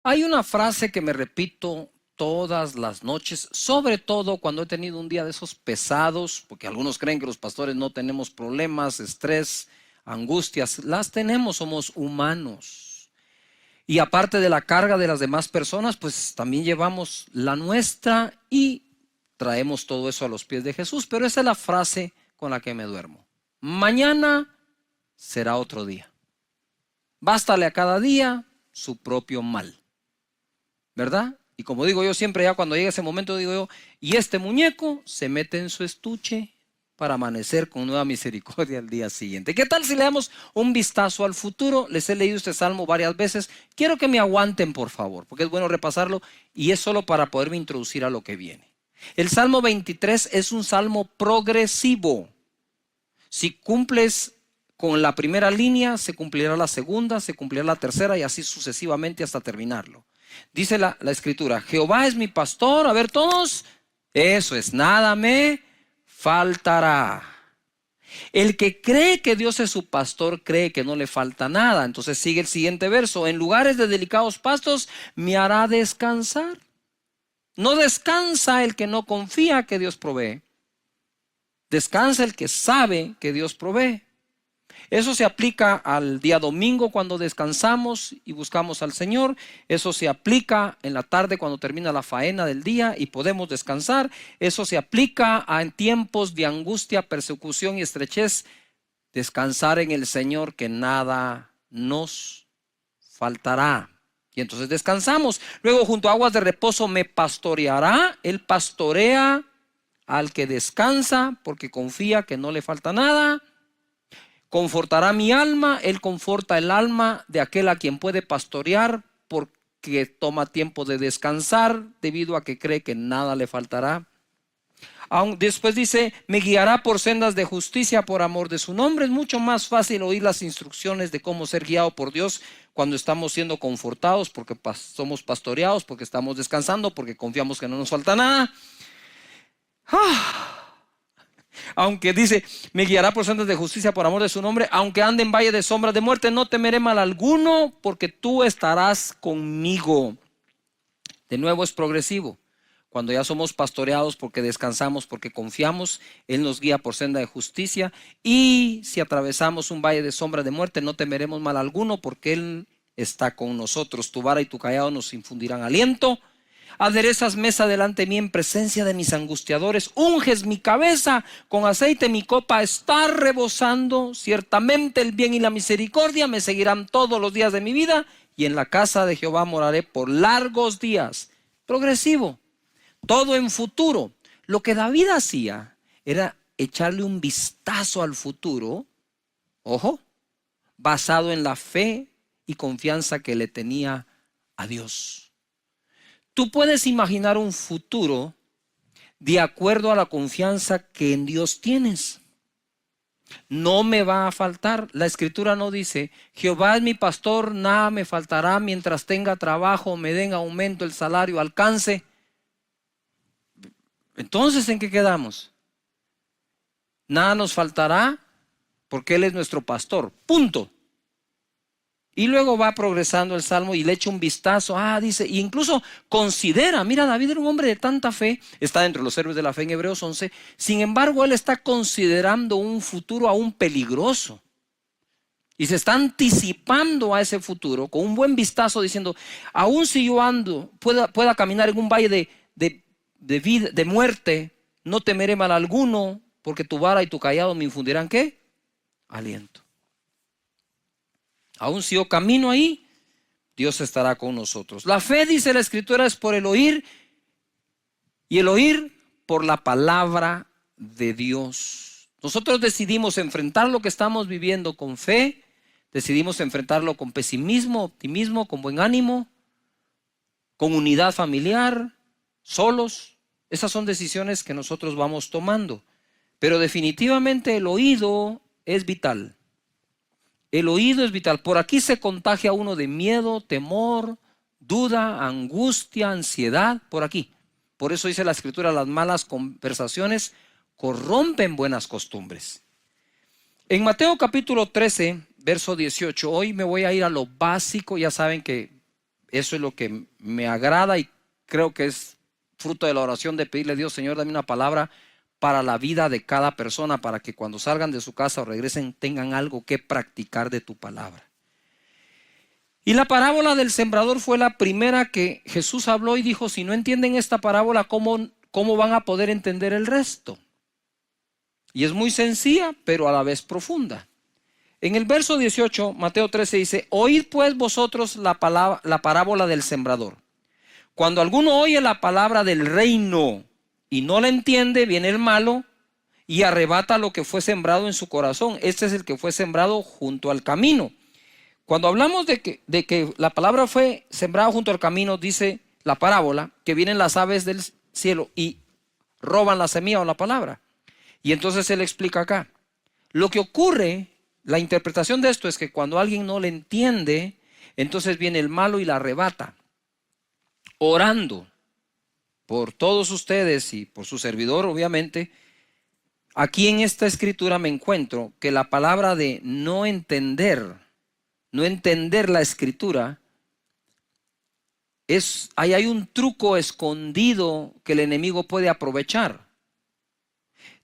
Hay una frase que me repito todas las noches, sobre todo cuando he tenido un día de esos pesados, porque algunos creen que los pastores no tenemos problemas, estrés, angustias. Las tenemos, somos humanos. Y aparte de la carga de las demás personas, pues también llevamos la nuestra y traemos todo eso a los pies de Jesús. Pero esa es la frase con la que me duermo. Mañana será otro día. Bástale a cada día su propio mal. ¿Verdad? Y como digo yo siempre, ya cuando llega ese momento, digo yo, y este muñeco se mete en su estuche para amanecer con nueva misericordia al día siguiente. ¿Qué tal si le damos un vistazo al futuro? Les he leído este salmo varias veces. Quiero que me aguanten, por favor, porque es bueno repasarlo y es solo para poderme introducir a lo que viene. El Salmo 23 es un salmo progresivo. Si cumples con la primera línea, se cumplirá la segunda, se cumplirá la tercera y así sucesivamente hasta terminarlo. Dice la escritura, Jehová es mi pastor, a ver todos, eso es, nada me faltará. El que cree que Dios es su pastor, cree que no le falta nada. Entonces sigue el siguiente verso, en lugares de delicados pastos me hará descansar. No descansa el que no confía que Dios provee. Descansa el que sabe que Dios provee. Eso se aplica al día domingo cuando descansamos y buscamos al Señor. Eso se aplica en la tarde cuando termina la faena del día y podemos descansar. Eso se aplica en tiempos de angustia, persecución y estrechez. Descansar en el Señor, que nada nos faltará. Y entonces descansamos. Luego, junto a aguas de reposo me pastoreará. Él pastorea al que descansa porque confía que no le falta nada. Confortará mi alma, Él conforta el alma de aquel a quien puede pastorear porque toma tiempo de descansar debido a que cree que nada le faltará. Después dice, me guiará por sendas de justicia por amor de su nombre. Es mucho más fácil oír las instrucciones de cómo ser guiado por Dios cuando estamos siendo confortados, porque somos pastoreados, porque estamos descansando, porque confiamos que no nos falta nada. Aunque dice, me guiará por sendas de justicia por amor de su nombre, aunque ande en valle de sombras de muerte, no temeré mal alguno, porque tú estarás conmigo. De nuevo es progresivo. Cuando ya somos pastoreados porque descansamos, porque confiamos, Él nos guía por senda de justicia. Y si atravesamos un valle de sombra de muerte, no temeremos mal alguno, porque Él está con nosotros. Tu vara y tu cayado nos infundirán aliento. Aderezas mesa delante de mí en presencia de mis angustiadores. Unges mi cabeza con aceite, mi copa está rebosando. Ciertamente el bien y la misericordia me seguirán todos los días de mi vida, y en la casa de Jehová moraré por largos días. Progresivo, todo en futuro. Lo que David hacía era echarle un vistazo al futuro, ojo, basado en la fe y confianza que le tenía a Dios. Tú puedes imaginar un futuro de acuerdo a la confianza que en Dios tienes. No me va a faltar. La escritura no dice, Jehová es mi pastor, nada me faltará mientras tenga trabajo, me den aumento, el salario alcance. Entonces, ¿en qué quedamos? Nada nos faltará porque Él es nuestro pastor. Punto. Y luego va progresando el salmo y le echa un vistazo. Dice, e incluso considera, mira, David era un hombre de tanta fe, está dentro de los héroes de la fe en Hebreos 11. Sin embargo, él está considerando un futuro aún peligroso. Y se está anticipando a ese futuro con un buen vistazo diciendo, aún si yo ando, pueda caminar en un valle de muerte, no temeré mal alguno, porque tu vara y tu cayado me infundirán, ¿qué? Aliento. Aún si yo camino ahí, Dios estará con nosotros. La fe, dice la escritura, es por el oír, y el oír por la palabra de Dios. Nosotros decidimos enfrentar lo que estamos viviendo con fe, decidimos enfrentarlo con pesimismo, optimismo, con buen ánimo, con unidad familiar, solos. Esas son decisiones que nosotros vamos tomando. Pero definitivamente el oído es vital. El oído es vital. Por aquí se contagia uno de miedo, temor, duda, angustia, ansiedad. Por aquí. Por eso dice la escritura, las malas conversaciones corrompen buenas costumbres. En Mateo capítulo 13, verso 18, hoy me voy a ir a lo básico. Ya saben que Eso es lo que me agrada y creo que es fruto de la oración de pedirle a Dios, Señor, dame una palabra para la vida de cada persona, para que cuando salgan de su casa o regresen tengan algo que practicar de tu palabra. Y la parábola del sembrador fue la primera que Jesús habló y dijo, si no entienden esta parábola, ¿cómo van a poder entender el resto? Y es muy sencilla, pero a la vez profunda. En el verso 18, Mateo 13 dice, oíd pues vosotros la parábola del sembrador. Cuando alguno oye la palabra del reino y no la entiende, viene el malo y arrebata lo que fue sembrado en su corazón. Este es el que fue sembrado junto al camino. Cuando hablamos de que la palabra fue sembrada junto al camino, dice la parábola, que vienen las aves del cielo y roban la semilla o la palabra. Y entonces él explica acá. Lo que ocurre, la interpretación de esto es que cuando alguien no le entiende, entonces viene el malo y la arrebata. Orando por todos ustedes y por su servidor, obviamente, aquí en esta escritura me encuentro que la palabra de no entender la escritura, ahí hay un truco escondido que el enemigo puede aprovechar.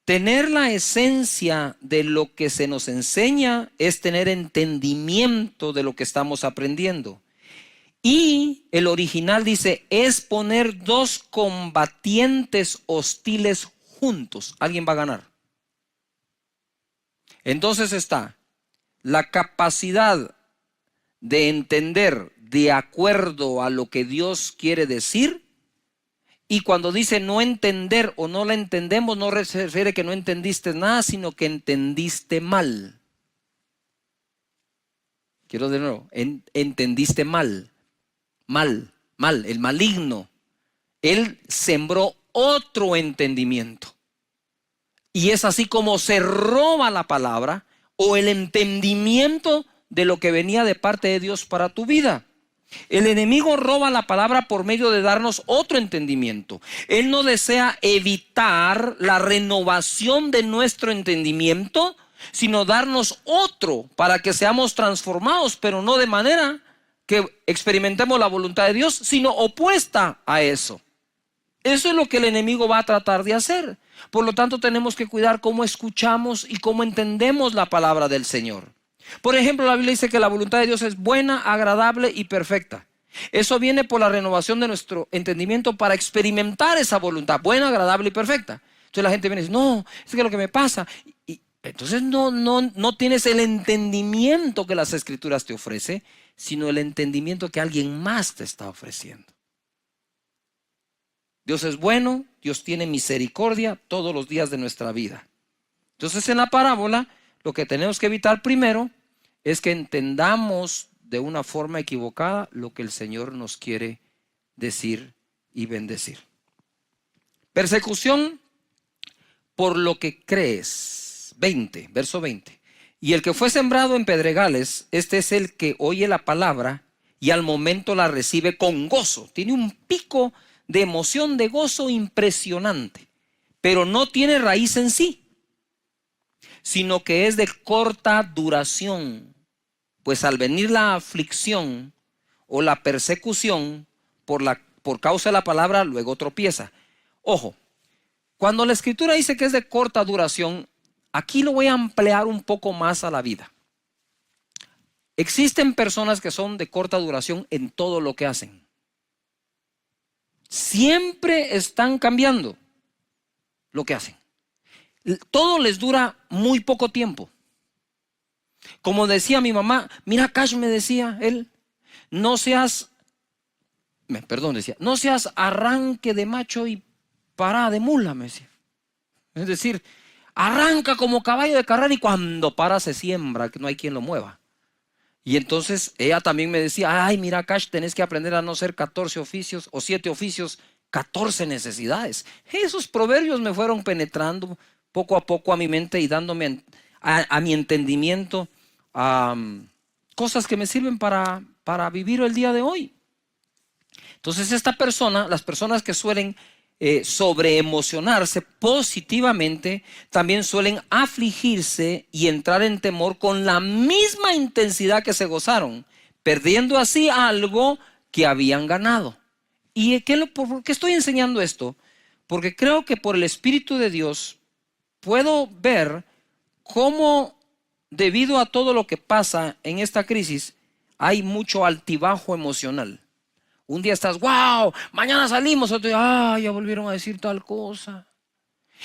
Tener la esencia de lo que se nos enseña es tener entendimiento de lo que estamos aprendiendo. Y el original dice, es poner dos combatientes hostiles juntos. ¿Alguien va a ganar? Entonces está la capacidad de entender de acuerdo a lo que Dios quiere decir. Y cuando dice no entender o no la entendemos, no se refiere que no entendiste nada, sino que entendiste mal. Quiero de nuevo, entendiste mal. Mal, el maligno. Él sembró otro entendimiento. Y es así como se roba la palabra o el entendimiento de lo que venía de parte de Dios para tu vida. El enemigo roba la palabra por medio de darnos otro entendimiento. Él no desea evitar la renovación de nuestro entendimiento, sino darnos otro para que seamos transformados, pero no de manera que experimentemos la voluntad de Dios, sino opuesta a eso. Eso es lo que el enemigo va a tratar de hacer. Por lo tanto, tenemos que cuidar cómo escuchamos y cómo entendemos la palabra del Señor. Por ejemplo, la Biblia dice que la voluntad de Dios es buena, agradable y perfecta. Eso viene por la renovación de nuestro entendimiento para experimentar esa voluntad buena, agradable y perfecta. Entonces la gente viene y dice, no, es que lo que me pasa. Y entonces no tienes el entendimiento que las Escrituras te ofrece, sino el entendimiento que alguien más te está ofreciendo. Dios es bueno, Dios tiene misericordia todos los días de nuestra vida. Entonces en la parábola, lo que tenemos que evitar primero es que entendamos de una forma equivocada lo que el Señor nos quiere decir y bendecir. Persecución por lo que crees. 20, verso 20. Y el que fue sembrado en pedregales, este es el que oye la palabra y al momento la recibe con gozo. Tiene un pico de emoción, de gozo impresionante, pero no tiene raíz en sí, sino que es de corta duración, pues al venir la aflicción o la persecución por causa de la palabra, luego tropieza. Ojo, cuando la Escritura dice que es de corta duración, aquí lo voy a ampliar un poco más a la vida. Existen personas que son de corta duración en todo lo que hacen. Siempre están cambiando lo que hacen. Todo les dura muy poco tiempo. Como decía mi mamá, mira, Cash, me decía él, no seas arranque de macho y parada de mula, me decía. Es decir, arranca como caballo de carrera y cuando para se siembra, que no hay quien lo mueva. Y entonces ella también me decía, ay, mira, Cash, tenés que aprender a no ser 14 oficios o 7 oficios, 14 necesidades. Esos proverbios me fueron penetrando poco a poco a mi mente y dándome a mi entendimiento cosas que me sirven para vivir el día de hoy. Entonces las personas que suelen sobreemocionarse positivamente, también suelen afligirse y entrar en temor con la misma intensidad que se gozaron, perdiendo así algo que habían ganado. ¿Y por qué estoy enseñando esto? Porque creo que por el Espíritu de Dios puedo ver cómo, debido a todo lo que pasa en esta crisis, hay mucho altibajo emocional. Un día estás, wow, mañana salimos, otro día, ya volvieron a decir tal cosa.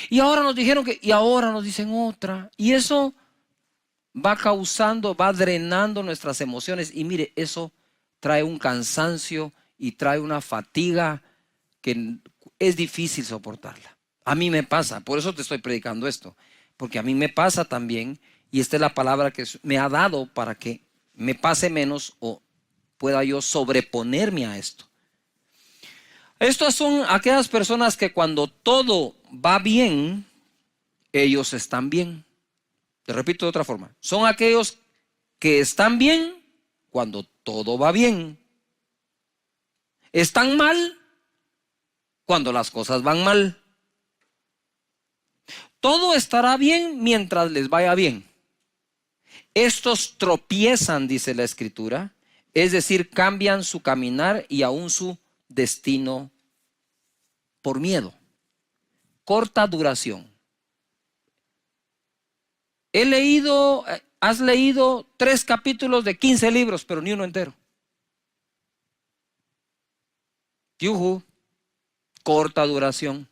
Y ahora nos dijeron y ahora nos dicen otra. Y eso va causando, va drenando nuestras emociones. Y mire, eso trae un cansancio y trae una fatiga que es difícil soportarla. A mí me pasa, por eso te estoy predicando esto, porque a mí me pasa también, y esta es la palabra que me ha dado para que me pase menos o pueda yo sobreponerme a esto. Estas son aquellas personas que cuando todo va bien, ellos están bien. Te repito de otra forma, son aquellos que están bien cuando todo va bien. Están mal cuando las cosas van mal. Todo estará bien mientras les vaya bien. Estos tropiezan, dice la Escritura, es decir, cambian su caminar y aún su destino por miedo. Corta duración. Has leído 3 capítulos de 15 libros, pero ni uno entero. Yuhu, corta duración.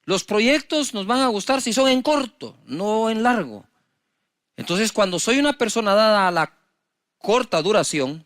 Los proyectos nos van a gustar si son en corto, no en largo. Entonces, cuando soy una persona dada a la corta duración,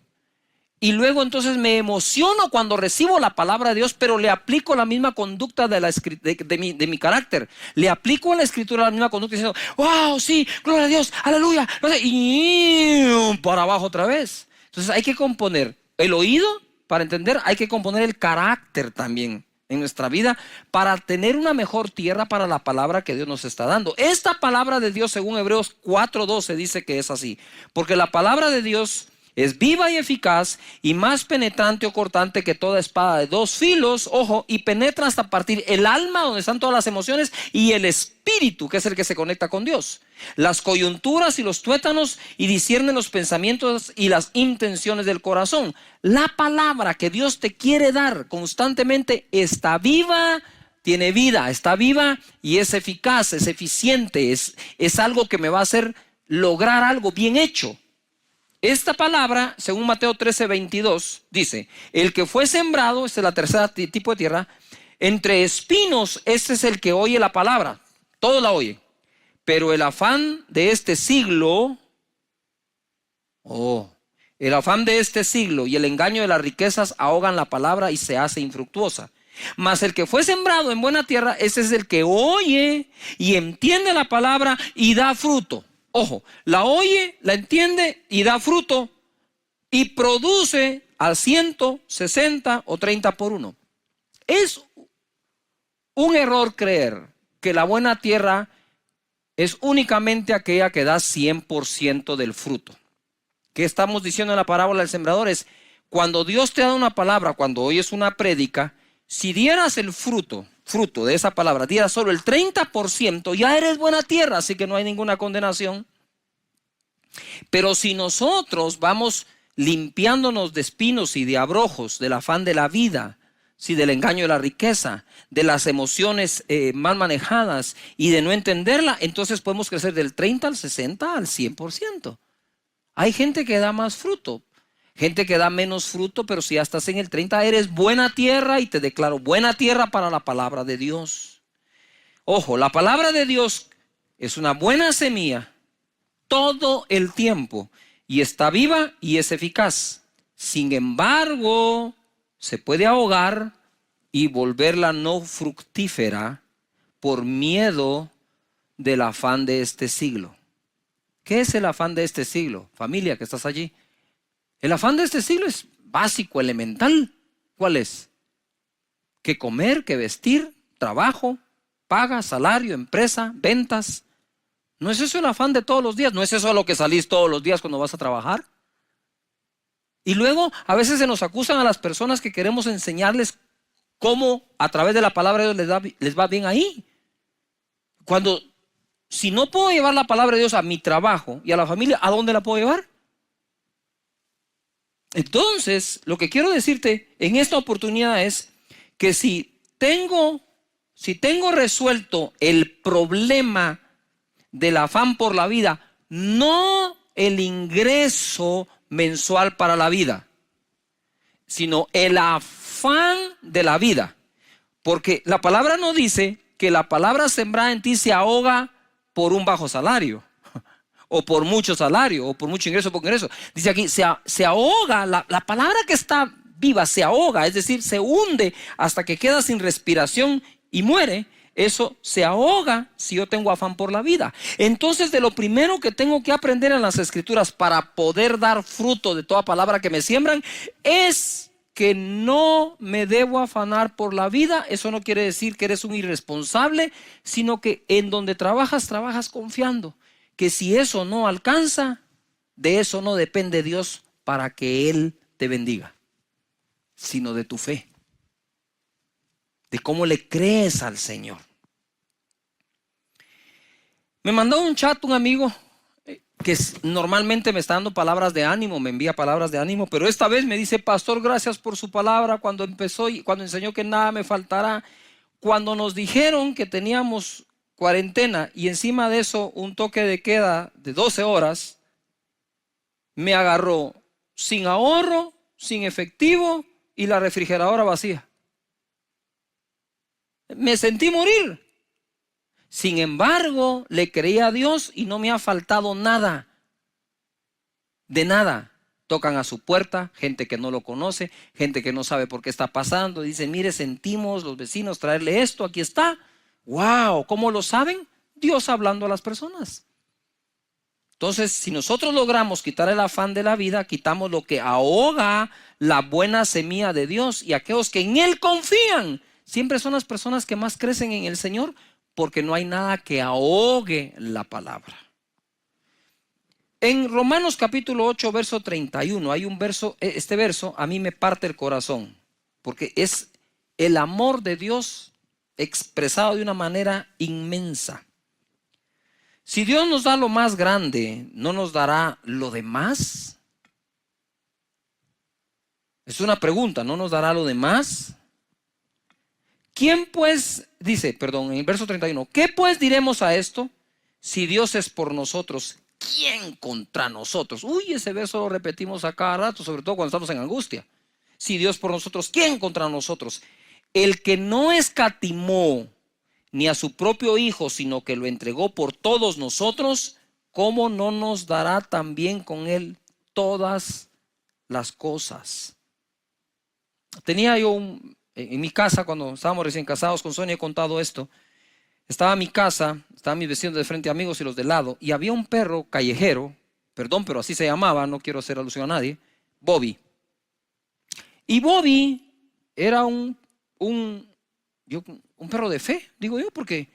y luego entonces me emociono cuando recibo la palabra de Dios, pero le aplico la misma conducta de mi carácter. Le aplico a la Escritura la misma conducta diciendo, wow, sí, gloria a Dios, aleluya. Y para abajo otra vez. Entonces hay que componer el oído para entender, hay que componer el carácter también en nuestra vida para tener una mejor tierra para la palabra que Dios nos está dando. Esta palabra de Dios, según Hebreos 4:12, dice que es así. Porque la palabra de Dios es viva y eficaz y más penetrante o cortante que toda espada de 2 filos, ojo, y penetra hasta partir el alma, donde están todas las emociones, y el espíritu, que es el que se conecta con Dios, las coyunturas y los tuétanos, y discierne los pensamientos y las intenciones del corazón. La palabra que Dios te quiere dar constantemente está viva, tiene vida, está viva y es eficaz, es eficiente, es algo que me va a hacer lograr algo bien hecho. Esta palabra, según Mateo 13:22, dice, el que fue sembrado, esta es la tercera tipo de tierra, entre espinos, este es el que oye la palabra, todo la oye, pero el afán de este siglo, el afán de este siglo y el engaño de las riquezas ahogan la palabra y se hace infructuosa. Mas el que fue sembrado en buena tierra, ese es el que oye y entiende la palabra y da fruto. Ojo, la oye, la entiende y da fruto y produce al 100, 60 o 30 por uno. Es un error creer que la buena tierra es únicamente aquella que da 100% del fruto. ¿Qué estamos diciendo en la parábola del sembrador? Es cuando Dios te da una palabra, cuando oyes una prédica, si dieras el fruto de esa palabra, dieras solo el 30%, ya eres buena tierra, así que no hay ninguna condenación. Pero si nosotros vamos limpiándonos de espinos y de abrojos, del afán de la vida, sí, del engaño de la riqueza, de las emociones mal manejadas y de no entenderla, entonces podemos crecer del 30 al 60 al 100%. Hay gente que da más fruto, gente que da menos fruto, pero si ya estás en el 30, eres buena tierra y te declaro buena tierra para la palabra de Dios. Ojo, la palabra de Dios es una buena semilla todo el tiempo y está viva y es eficaz. Sin embargo, se puede ahogar y volverla no fructífera por miedo del afán de este siglo. ¿Qué es el afán de este siglo? Familia que estás allí. El afán de este siglo es básico, elemental. ¿Cuál es? ¿Qué comer, qué vestir, trabajo, paga, salario, empresa, ventas? ¿No es eso el afán de todos los días? ¿No es eso a lo que salís todos los días cuando vas a trabajar? Y luego a veces se nos acusan a las personas que queremos enseñarles cómo a través de la palabra de Dios les va bien ahí. Cuando, si no puedo llevar la palabra de Dios a mi trabajo y a la familia, ¿a dónde la puedo llevar? Entonces, lo que quiero decirte en esta oportunidad es que si tengo resuelto el problema del afán por la vida, no el ingreso mensual para la vida, sino el afán de la vida. Porque la palabra no dice que la palabra sembrada en ti se ahoga por un bajo salario, o por mucho salario, o por mucho ingreso, poco ingreso. Dice aquí, se ahoga, la palabra que está viva se ahoga, es decir, se hunde hasta que queda sin respiración y muere. Eso se ahoga si yo tengo afán por la vida. Entonces, de lo primero que tengo que aprender en las Escrituras para poder dar fruto de toda palabra que me siembran es que no me debo afanar por la vida. Eso no quiere decir que eres un irresponsable, sino que en donde trabajas confiando que si eso no alcanza, de eso no depende Dios para que Él te bendiga, sino de tu fe, de cómo le crees al Señor. Me mandó un chat un amigo que normalmente me está dando palabras de ánimo, me envía palabras de ánimo, pero esta vez me dice: pastor, gracias por su palabra cuando empezó y cuando enseñó que nada me faltará. Cuando nos dijeron que teníamos cuarentena y encima de eso un toque de queda de 12 horas, me agarró sin ahorro, sin efectivo y la refrigeradora vacía. Me sentí morir. Sin embargo, le creí a Dios y no me ha faltado nada. De nada. Tocan a su puerta, gente que no lo conoce, gente que no sabe por qué está pasando. Dicen: mire, sentimos los vecinos traerle esto, aquí está. ¡Wow! ¿Cómo lo saben? Dios hablando a las personas. Entonces, si nosotros logramos quitar el afán de la vida, quitamos lo que ahoga la buena semilla de Dios, y aquellos que en Él confían siempre son las personas que más crecen en el Señor, porque no hay nada que ahogue la palabra. En Romanos capítulo 8, verso 31, hay un verso, este verso a mí me parte el corazón, porque es el amor de Dios expresado de una manera inmensa. Si Dios nos da lo más grande, ¿no nos dará lo demás? Es una pregunta, ¿no nos dará lo demás? ¿Quién pues, en el verso 31, ¿qué pues diremos a esto? Si Dios es por nosotros, ¿quién contra nosotros? Uy, ese verso lo repetimos a cada rato, sobre todo cuando estamos en angustia. Si Dios por nosotros, ¿quién contra nosotros? El que no escatimó ni a su propio Hijo, sino que lo entregó por todos nosotros, ¿cómo no nos dará también con Él todas las cosas? Tenía yo en mi casa, cuando estábamos recién casados con Sonia, he contado esto. Estaba mi casa, estaban mis vecinos de frente, amigos, y los de lado, y había un perro callejero, perdón, pero así se llamaba, no quiero hacer alusión a nadie, Bobby. Y Bobby era un perro de fe, digo yo, porque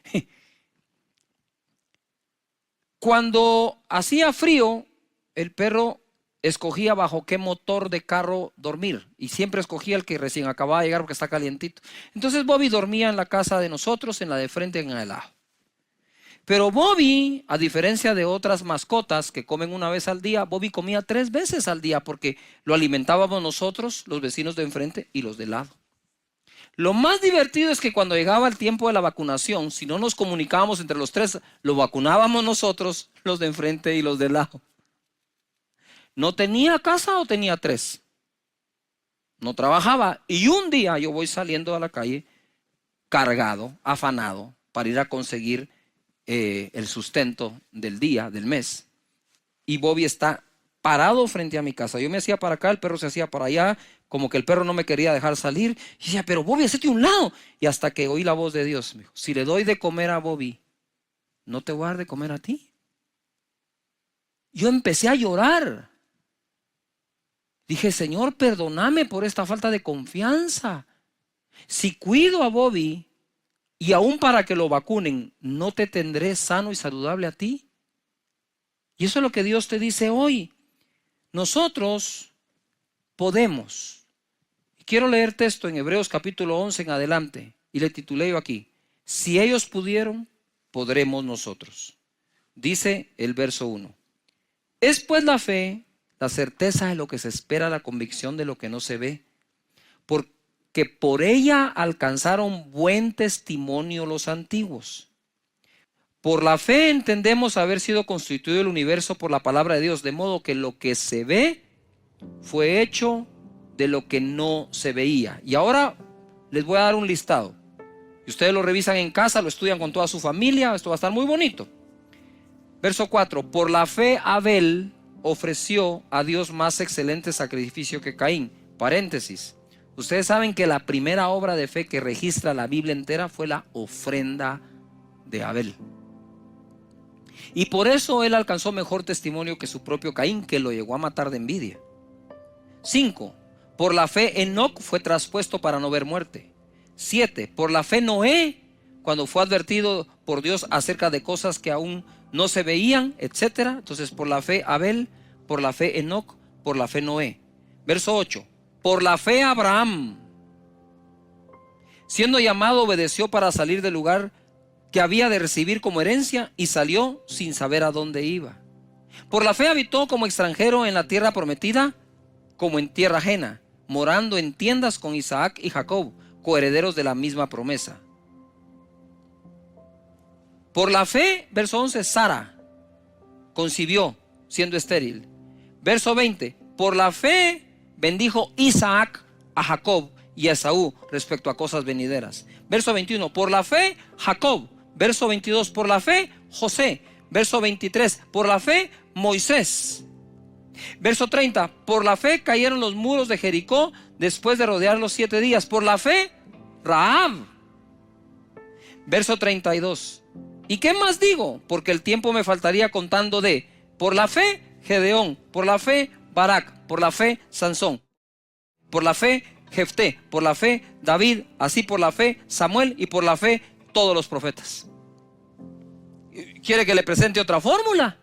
cuando hacía frío, el perro escogía bajo qué motor de carro dormir, y siempre escogía el que recién acababa de llegar porque está calientito. Entonces Bobby dormía en la casa de nosotros, en la de frente, en el lado. Pero Bobby, a diferencia de otras mascotas que comen una vez al día, Bobby comía 3 veces al día, porque lo alimentábamos nosotros, los vecinos de enfrente y los de lado. Lo más divertido es que cuando llegaba el tiempo de la vacunación, si no nos comunicábamos entre los 3, lo vacunábamos nosotros, los de enfrente y los de lado. ¿No tenía casa o tenía 3? No trabajaba. Y un día yo voy saliendo a la calle cargado, afanado, para ir a conseguir el sustento del día, del mes. Y Bobby está parado frente a mi casa. Yo me hacía para acá, el perro se hacía para allá, como que el perro no me quería dejar salir. Y decía: pero Bobby, hacete a un lado. Y hasta que oí la voz de Dios, me dijo: si le doy de comer a Bobby, ¿no te voy a dar de comer a ti? Yo empecé a llorar. Dije: Señor, perdóname por esta falta de confianza. Si cuido a Bobby y aún para que lo vacunen, ¿no te tendré sano y saludable a ti? Y eso es lo que Dios te dice hoy. Nosotros podemos. Quiero leer texto en Hebreos capítulo 11 en adelante, y le titulé yo aquí: si ellos pudieron, podremos nosotros. Dice el verso 1: es pues la fe la certeza de lo que se espera, la convicción de lo que no se ve. Porque por ella alcanzaron buen testimonio los antiguos. Por la fe entendemos haber sido constituido el universo por la palabra de Dios, de modo que lo que se ve fue hecho de lo que no se veía. Y ahora les voy a dar un listado. Y ustedes lo revisan en casa, lo estudian con toda su familia. Esto va a estar muy bonito. Verso 4. Por la fe Abel ofreció a Dios más excelente sacrificio que Caín. Paréntesis. Ustedes saben que la primera obra de fe que registra la Biblia entera fue la ofrenda de Abel. Y por eso él alcanzó mejor testimonio que su propio Caín, que lo llegó a matar de envidia. 5. Por la fe Enoc fue traspuesto para no ver muerte. 7. Por la fe Noé, cuando fue advertido por Dios acerca de cosas que aún no se veían, etc. Entonces por la fe Abel, por la fe Enoc, por la fe Noé. Verso 8. Por la fe Abraham, siendo llamado, obedeció para salir del lugar que había de recibir como herencia y salió sin saber a dónde iba. Por la fe habitó como extranjero en la tierra prometida, como en tierra ajena, morando en tiendas con Isaac y Jacob, coherederos de la misma promesa. Por la fe, verso 11, Sara concibió siendo estéril. Verso 20, por la fe bendijo Isaac a Jacob y a Esaú respecto a cosas venideras. Verso 21, por la fe Jacob. Verso 22, por la fe José. Verso 23, por la fe Moisés. Verso 30, por la fe cayeron los muros de Jericó después de rodearlos 7 días. Por la fe Rahab. Verso 32, ¿y qué más digo? Porque el tiempo me faltaría contando de, por la fe Gedeón, por la fe Barak, por la fe Sansón, por la fe Jefté, por la fe David, así por la fe Samuel y por la fe todos los profetas. ¿Quiere que le presente otra fórmula?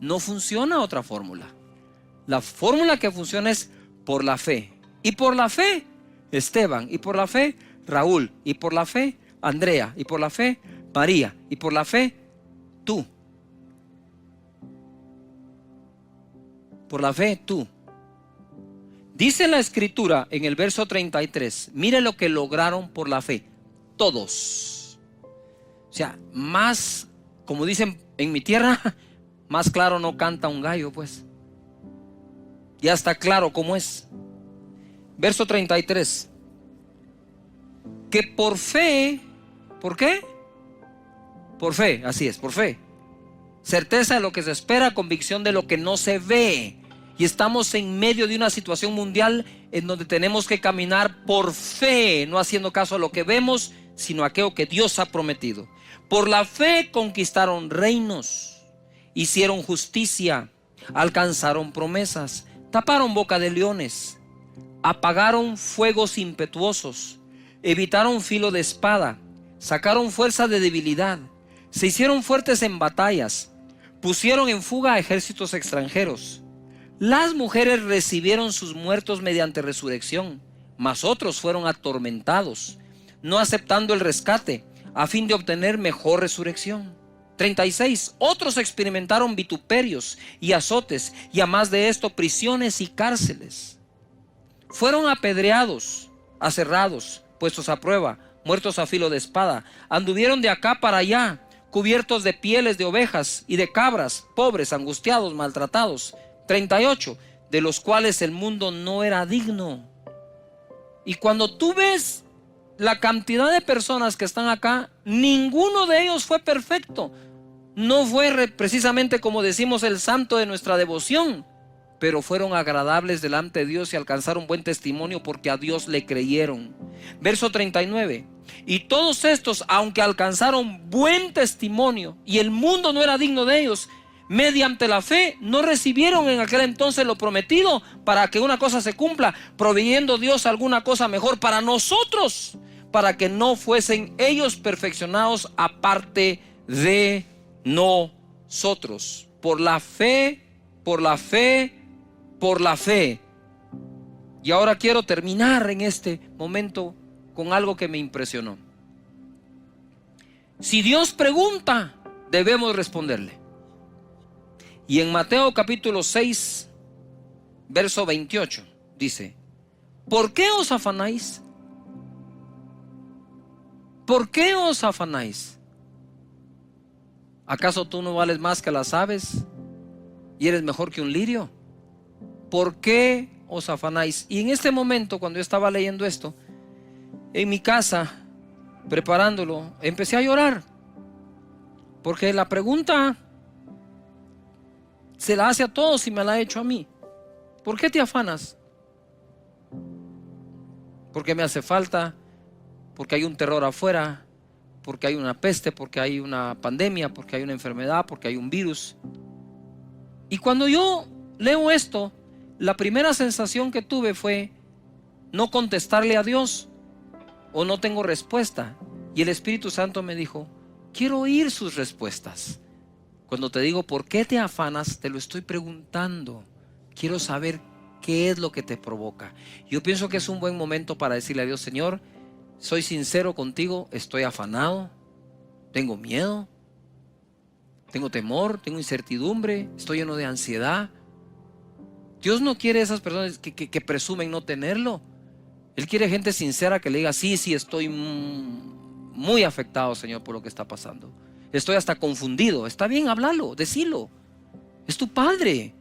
No funciona otra fórmula. La fórmula que funciona es por la fe. Y por la fe Esteban, y por la fe Raúl, y por la fe Andrea, y por la fe María, y por la fe tú. Por la fe tú. Dice la escritura en el verso 33, mire lo que lograron por la fe. Todos. O sea, más, como dicen en mi tierra, más claro no canta un gallo, pues. Ya está claro cómo es. Verso 33. Que por fe, ¿por qué? Por fe, así es, por fe. Certeza de lo que se espera, convicción de lo que no se ve. Y estamos en medio de una situación mundial en donde tenemos que caminar por fe, no haciendo caso a lo que vemos, sino a aquello que Dios ha prometido. Por la fe conquistaron reinos, hicieron justicia, alcanzaron promesas, taparon boca de leones, apagaron fuegos impetuosos, evitaron filo de espada, sacaron fuerza de debilidad, se hicieron fuertes en batallas, pusieron en fuga a ejércitos extranjeros. Las mujeres recibieron sus muertos mediante resurrección, mas otros fueron atormentados, no aceptando el rescate, a fin de obtener mejor resurrección. 36. Otros experimentaron vituperios y azotes, y a más de esto, prisiones y cárceles. Fueron apedreados, aserrados, puestos a prueba, muertos a filo de espada. Anduvieron de acá para allá, cubiertos de pieles de ovejas y de cabras, pobres, angustiados, maltratados. 38. De los cuales el mundo no era digno. Y cuando tú ves la cantidad de personas que están acá, ninguno de ellos fue perfecto. No fue precisamente, como decimos, el santo de nuestra devoción, pero fueron agradables delante de Dios y alcanzaron buen testimonio porque a Dios le creyeron. Verso 39. Y todos estos, aunque alcanzaron buen testimonio y el mundo no era digno de ellos, mediante la fe no recibieron en aquel entonces lo prometido, para que una cosa se cumpla, proveyendo Dios alguna cosa mejor para nosotros, para que no fuesen ellos perfeccionados aparte de nosotros. Por la fe, por la fe, por la fe. Y ahora quiero terminar en este momento con algo que me impresionó. Si Dios pregunta, debemos responderle. Y en Mateo capítulo 6, verso 28, dice: ¿por qué os afanáis? ¿Por qué os afanáis? ¿Acaso tú no vales más que las aves y eres mejor que un lirio? ¿Por qué os afanáis? Y en este momento, cuando yo estaba leyendo esto, en mi casa, preparándolo, empecé a llorar, porque la pregunta se la hace a todos y me la ha hecho a mí. ¿Por qué te afanas? Porque me hace falta, porque hay un terror afuera, porque hay una peste, porque hay una pandemia, porque hay una enfermedad, porque hay un virus. Y cuando yo leo esto, la primera sensación que tuve fue no contestarle a Dios, o no tengo respuesta. Y el Espíritu Santo me dijo: quiero oír sus respuestas. Cuando te digo ¿por qué te afanas?, te lo estoy preguntando. Quiero saber qué es lo que te provoca. Yo pienso que es un buen momento para decirle a Dios: Señor, soy sincero contigo, estoy afanado, tengo miedo, tengo temor, tengo incertidumbre, estoy lleno de ansiedad. Dios no quiere esas personas que presumen no tenerlo. Él quiere gente sincera que le diga: sí, estoy muy afectado, Señor, por lo que está pasando. Estoy hasta confundido. Está bien, háblalo, decilo. Es tu Padre.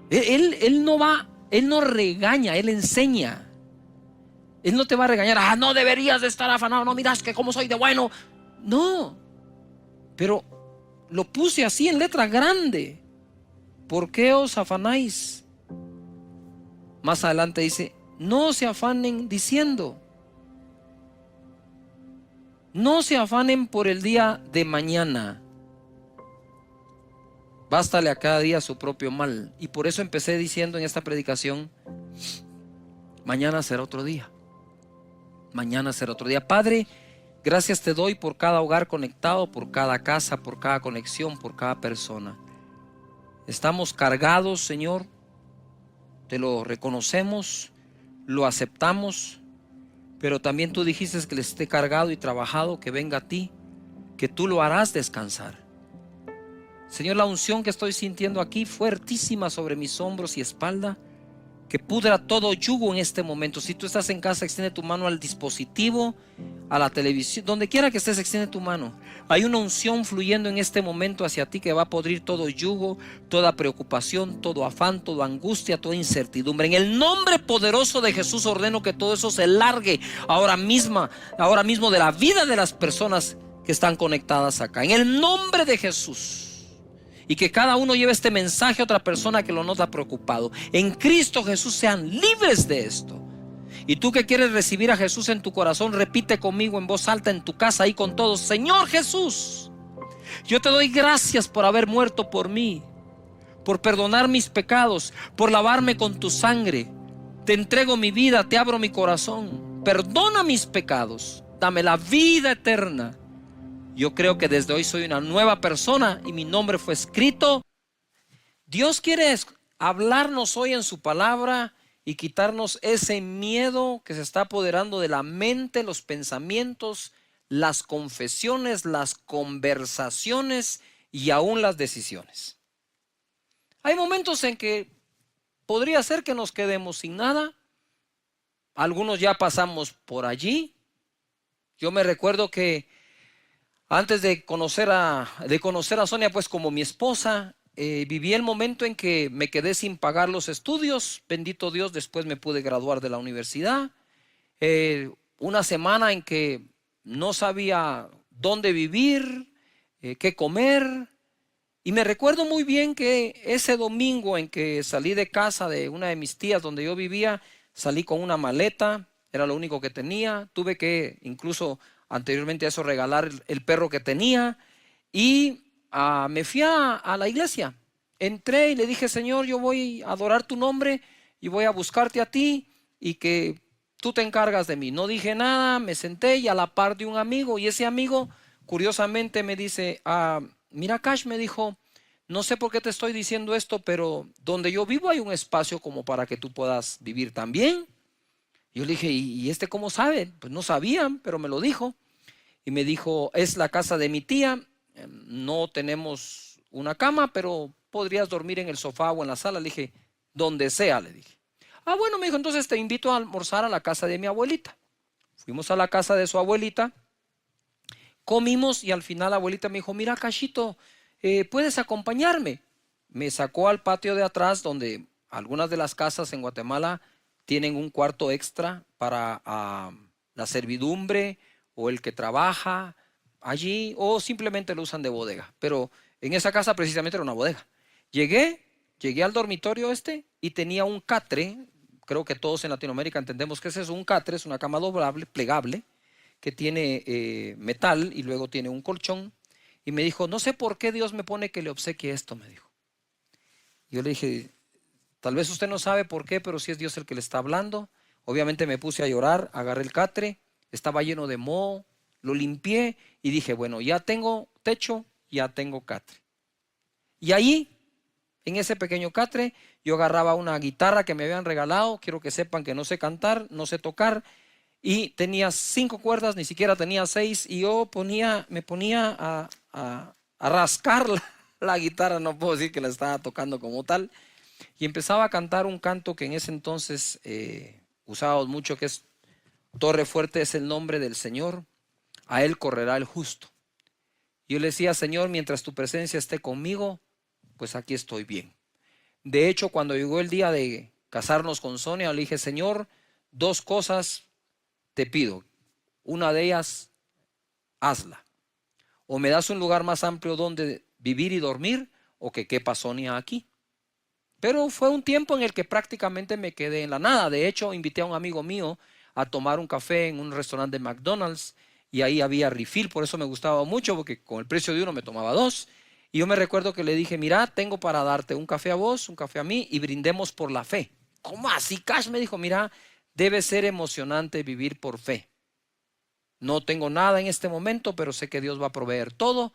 Él no regaña, Él enseña. Él no te va a regañar: ah, no deberías de estar afanado, no miras que cómo soy de bueno. No, pero lo puse así en letra grande. ¿Por qué os afanáis? Más adelante dice: no se afanen diciendo. No se afanen por el día de mañana. Bástale a cada día su propio mal. Y por eso empecé diciendo en esta predicación: mañana será otro día. Mañana será otro día. Padre, gracias te doy por cada hogar conectado, por cada casa, por cada conexión, por cada persona. Estamos cargados, Señor. Te lo reconocemos, lo aceptamos. Pero también tú dijiste que le esté cargado y trabajado, que venga a ti, que tú lo harás descansar. Señor, la unción que estoy sintiendo aquí, fuertísima sobre mis hombros y espalda, que pudra todo yugo en este momento. Si tú estás en casa, extiende tu mano al dispositivo, a la televisión, donde quiera que estés, extiende tu mano. Hay una unción fluyendo en este momento hacia ti que va a podrir todo yugo, toda preocupación, todo afán, toda angustia, toda incertidumbre. En el nombre poderoso de Jesús ordeno que todo eso se largue ahora mismo de la vida de las personas que están conectadas acá. En el nombre de Jesús. Y que cada uno lleve este mensaje a otra persona que lo nota preocupado. En Cristo Jesús sean libres de esto. Y tú que quieres recibir a Jesús en tu corazón, repite conmigo en voz alta en tu casa, ahí con todos: Señor Jesús, yo te doy gracias por haber muerto por mí, por perdonar mis pecados, por lavarme con tu sangre. Te entrego mi vida, te abro mi corazón. Perdona mis pecados, dame la vida eterna. Yo creo que desde hoy soy una nueva persona y mi nombre fue escrito. Dios quiere hablarnos hoy en su palabra y quitarnos ese miedo que se está apoderando de la mente, los pensamientos, las confesiones, las conversaciones y aún las decisiones. Hay momentos en que podría ser que nos quedemos sin nada. Algunos ya pasamos por allí. Yo me recuerdo que antes de conocer a Sonia, pues como mi esposa, viví el momento en que me quedé sin pagar los estudios. Bendito Dios, después me pude graduar de la universidad. Una semana en que no sabía dónde vivir, qué comer. Y me recuerdo muy bien que ese domingo en que salí de casa de una de mis tías donde yo vivía, salí con una maleta, era lo único que tenía. Tuve que incluso anteriormente a eso regalar el perro que tenía. Y me fui a la iglesia. Entré y le dije: Señor, yo voy a adorar tu nombre y voy a buscarte a ti y que tú te encargas de mí. No dije nada, me senté y a la par de un amigo, y ese amigo curiosamente me dice: mira, Cash, me dijo, no sé por qué te estoy diciendo esto, pero donde yo vivo hay un espacio como para que tú puedas vivir también. Yo le dije: ¿y este cómo sabe? Pues no sabían, pero me lo dijo. Y me dijo: es la casa de mi tía. No tenemos una cama, pero podrías dormir en el sofá o en la sala. Le dije, donde sea, le dije. Ah, bueno, me dijo, entonces te invito a almorzar a la casa de mi abuelita. Fuimos a la casa de su abuelita, comimos y al final la abuelita me dijo, mira, Cachito, ¿puedes acompañarme? Me sacó al patio de atrás, donde algunas de las casas en Guatemala tienen un cuarto extra para la servidumbre o el que trabaja allí, o simplemente lo usan de bodega. Pero en esa casa precisamente era una bodega. Llegué al dormitorio y tenía un catre. Creo que todos en Latinoamérica entendemos que ese es un catre, es una cama doblable, plegable, que tiene metal y luego tiene un colchón. Y me dijo, no sé por qué Dios me pone que le obsequie esto, me dijo. Yo le dije, tal vez usted no sabe por qué, pero sí es Dios el que le está hablando. Obviamente me puse a llorar, agarré el catre, estaba lleno de moho, lo limpié y dije, bueno, ya tengo techo, ya tengo catre. Y ahí, en ese pequeño catre, yo agarraba una guitarra que me habían regalado. Quiero que sepan que no sé cantar, no sé tocar, y tenía 5 cuerdas, ni siquiera tenía 6, y yo me ponía a rascar la guitarra. No puedo decir que la estaba tocando como tal, y empezaba a cantar un canto que en ese entonces usábamos mucho, que es: Torre fuerte es el nombre del Señor, a él correrá el justo. Yo le decía, Señor, mientras tu presencia esté conmigo, pues aquí estoy bien. De hecho, cuando llegó el día de casarnos con Sonia, le dije, Señor, 2 cosas te pido. Una de ellas, hazla. O me das un lugar más amplio donde vivir y dormir, o que quepa Sonia aquí. Pero fue un tiempo en el que prácticamente me quedé en la nada. De hecho, invité a un amigo mío a tomar un café en un restaurante de McDonald's, y ahí había refill. Por eso me gustaba mucho, porque con el precio de uno me tomaba 2. Y yo me recuerdo que le dije, mira, tengo para darte un café a vos, un café a mí, y brindemos por la fe. ¿Cómo así, Cash? Me dijo, mira, debe ser emocionante vivir por fe. No tengo nada en este momento, pero sé que Dios va a proveer todo.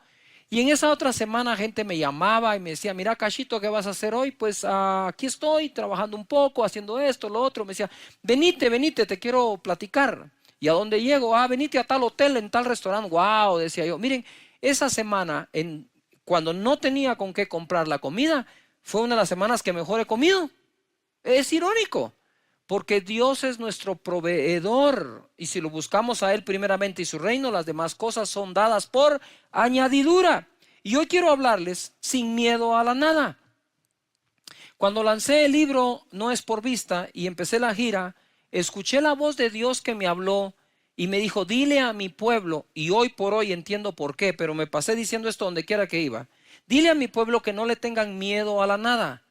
Y en esa otra semana gente me llamaba y me decía, mira, Cachito, ¿qué vas a hacer hoy? Pues aquí estoy trabajando un poco, haciendo esto, lo otro. Me decía, venite, te quiero platicar. ¿Y a dónde llego? Venite a tal hotel, en tal restaurante. Wow, decía yo. Miren, esa semana, cuando no tenía con qué comprar la comida, fue una de las semanas que mejor he comido. Es irónico, porque Dios es nuestro proveedor, y si lo buscamos a Él primeramente y su reino, las demás cosas son dadas por añadidura. Y hoy quiero hablarles sin miedo a la nada. Cuando lancé el libro No es por vista y empecé la gira, escuché la voz de Dios que me habló y me dijo, dile a mi pueblo, y hoy por hoy entiendo por qué, pero me pasé diciendo esto donde quiera que iba. Dile a mi pueblo que no le tengan miedo a la nada.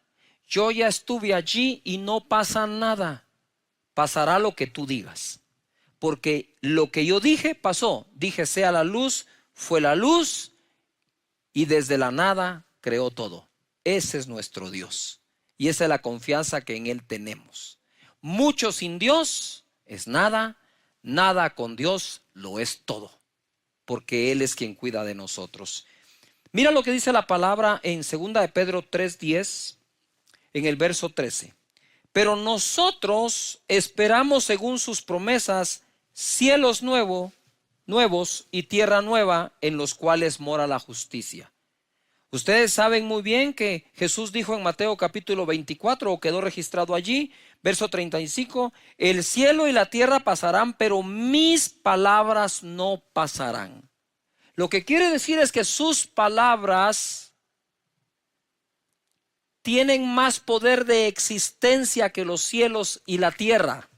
Yo ya estuve allí y no pasa nada. Pasará lo que tú digas. Porque lo que yo dije pasó. Dije, sea la luz, fue la luz, y desde la nada creó todo. Ese es nuestro Dios. Y esa es la confianza que en Él tenemos. Mucho sin Dios es nada, nada con Dios lo es todo. Porque Él es quien cuida de nosotros. Mira lo que dice la palabra en 2 de Pedro 3:10. En el verso 13, pero nosotros esperamos según sus promesas cielos nuevos y tierra nueva en los cuales mora la justicia. Ustedes saben muy bien que Jesús dijo en Mateo capítulo 24, o quedó registrado allí, verso 35, el cielo y la tierra pasarán, pero mis palabras no pasarán. Lo que quiere decir es que sus palabras tienen más poder de existencia que los cielos y la tierra.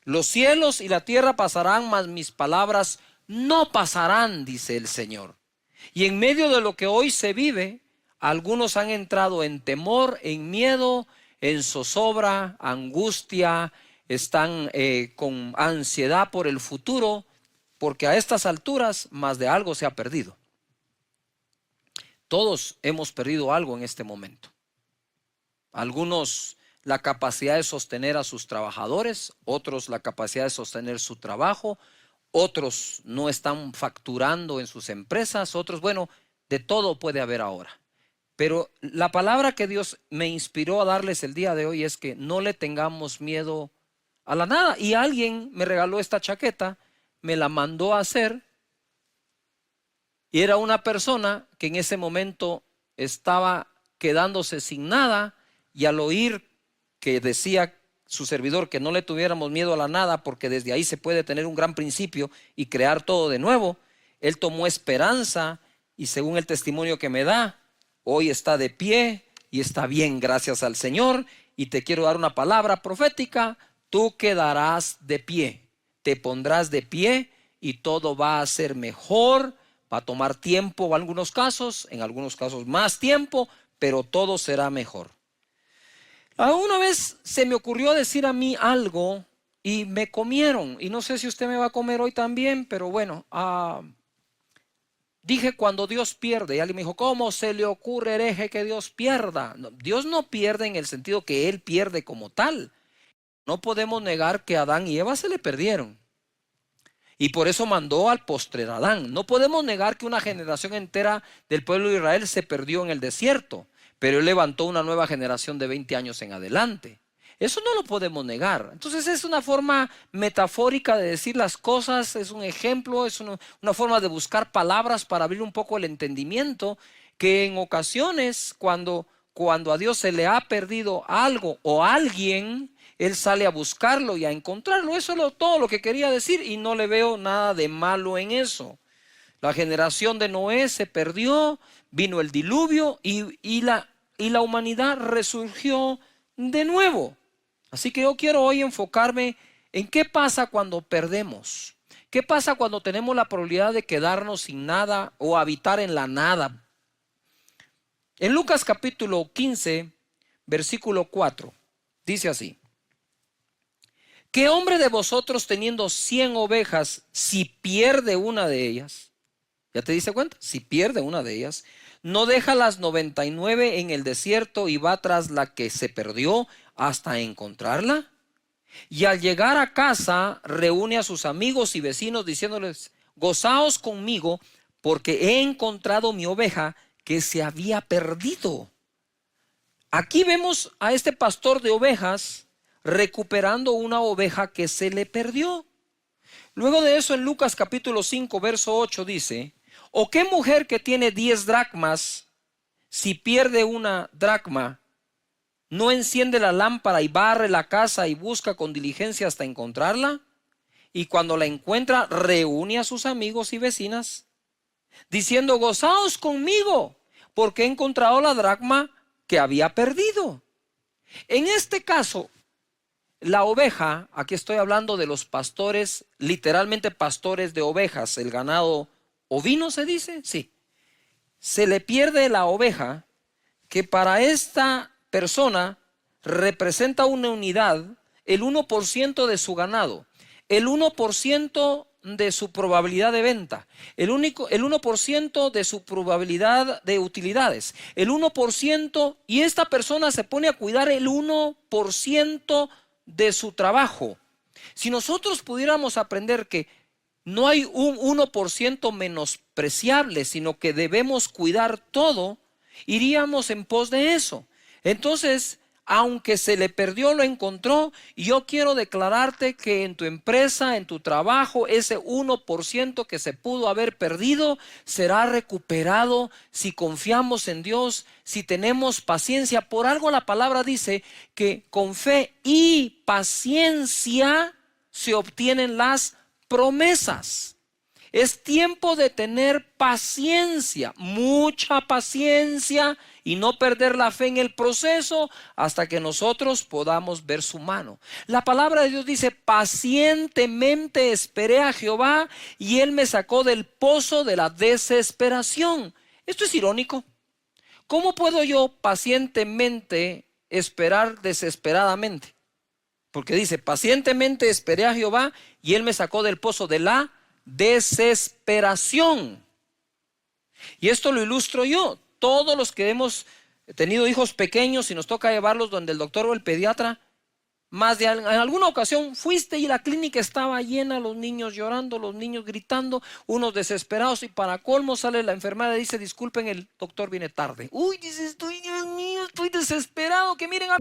Los cielos y la tierra pasarán, mas mis palabras no pasarán, dice el Señor. Y en medio de lo que hoy se vive, algunos han entrado en temor, en miedo, en zozobra, angustia, están con ansiedad por el futuro, porque a estas alturas más de algo se ha perdido. Todos hemos perdido algo en este momento. Algunos la capacidad de sostener a sus trabajadores, otros la capacidad de sostener su trabajo, otros no están facturando en sus empresas, otros, bueno, de todo puede haber ahora. Pero la palabra que Dios me inspiró a darles el día de hoy es que no le tengamos miedo a la nada. Y alguien me regaló esta chaqueta, me la mandó a hacer, y era una persona que en ese momento estaba quedándose sin nada, y al oír que decía su servidor que no le tuviéramos miedo a la nada, porque desde ahí se puede tener un gran principio y crear todo de nuevo, él tomó esperanza y según el testimonio que me da, hoy está de pie y está bien, gracias al Señor. Y te quiero dar una palabra profética: tú quedarás de pie, te pondrás de pie y todo va a ser mejor. Va a tomar tiempo en algunos casos más tiempo, pero todo será mejor. Una vez se me ocurrió decir a mí algo y me comieron, y no sé si usted me va a comer hoy también, pero bueno, dije cuando Dios pierde, y alguien me dijo, ¿cómo se le ocurre, hereje, que Dios pierda? No, Dios no pierde en el sentido que Él pierde como tal. No podemos negar que Adán y Eva se le perdieron. Y por eso mandó al postrer Adán. No podemos negar que una generación entera del pueblo de Israel se perdió en el desierto, pero Él levantó una nueva generación de 20 años en adelante. Eso no lo podemos negar. Entonces es una forma metafórica de decir las cosas, es un ejemplo, es una forma de buscar palabras para abrir un poco el entendimiento, que en ocasiones cuando a Dios se le ha perdido algo o alguien, Él sale a buscarlo y a encontrarlo. Eso es todo lo que quería decir, y no le veo nada de malo en eso. La generación de Noé se perdió, vino el diluvio y la humanidad resurgió de nuevo. Así que yo quiero hoy enfocarme en qué pasa cuando perdemos. ¿Qué pasa cuando tenemos la probabilidad de quedarnos sin nada o habitar en la nada? En Lucas capítulo 15, versículo 4, dice así: ¿qué hombre de vosotros teniendo 100 ovejas, si pierde una de ellas? ¿Ya te diste cuenta? Si pierde una de ellas, ¿no deja las 99 en el desierto y va tras la que se perdió hasta encontrarla? Y al llegar a casa, reúne a sus amigos y vecinos diciéndoles, gozaos conmigo, porque he encontrado mi oveja que se había perdido. Aquí vemos a este pastor de ovejas recuperando una oveja que se le perdió. Luego de eso, en Lucas capítulo 5, verso 8 dice, ¿o qué mujer que tiene 10 dracmas, si pierde una dracma, no enciende la lámpara y barre la casa y busca con diligencia hasta encontrarla? Y cuando la encuentra, reúne a sus amigos y vecinas, diciendo, gozaos conmigo, porque he encontrado la dracma que había perdido. En este caso, la oveja, aquí estoy hablando de los pastores, literalmente pastores de ovejas, el ganado ovino se dice, sí. Se le pierde la oveja, que para esta persona representa una unidad, el 1% de su ganado, el 1% de su probabilidad de venta, el 1% de su probabilidad de utilidades, el 1%, y esta persona se pone a cuidar el 1% de su trabajo. Si nosotros pudiéramos aprender que no hay un 1% menospreciable, sino que debemos cuidar todo, iríamos en pos de eso. Entonces, aunque se le perdió, lo encontró. Y yo quiero declararte que en tu empresa, en tu trabajo, ese 1% que se pudo haber perdido será recuperado si confiamos en Dios, si tenemos paciencia. Por algo la palabra dice que con fe y paciencia se obtienen las promesas. Es tiempo de tener paciencia, mucha paciencia, y no perder la fe en el proceso hasta que nosotros podamos ver su mano. La palabra de Dios dice: pacientemente esperé a Jehová y él me sacó del pozo de la desesperación. Esto es irónico. ¿Cómo puedo yo pacientemente esperar desesperadamente? Porque dice: pacientemente esperé a Jehová y él me sacó del pozo de la desesperación. Y esto lo ilustro yo. Todos los que hemos tenido hijos pequeños y nos toca llevarlos donde el doctor o el pediatra, en alguna ocasión fuiste y la clínica estaba llena, los niños llorando, los niños gritando, unos desesperados, y para colmo sale la enfermera y dice: disculpen, el doctor viene tarde. Uy, dices, Dios mío, estoy desesperado, que miren a...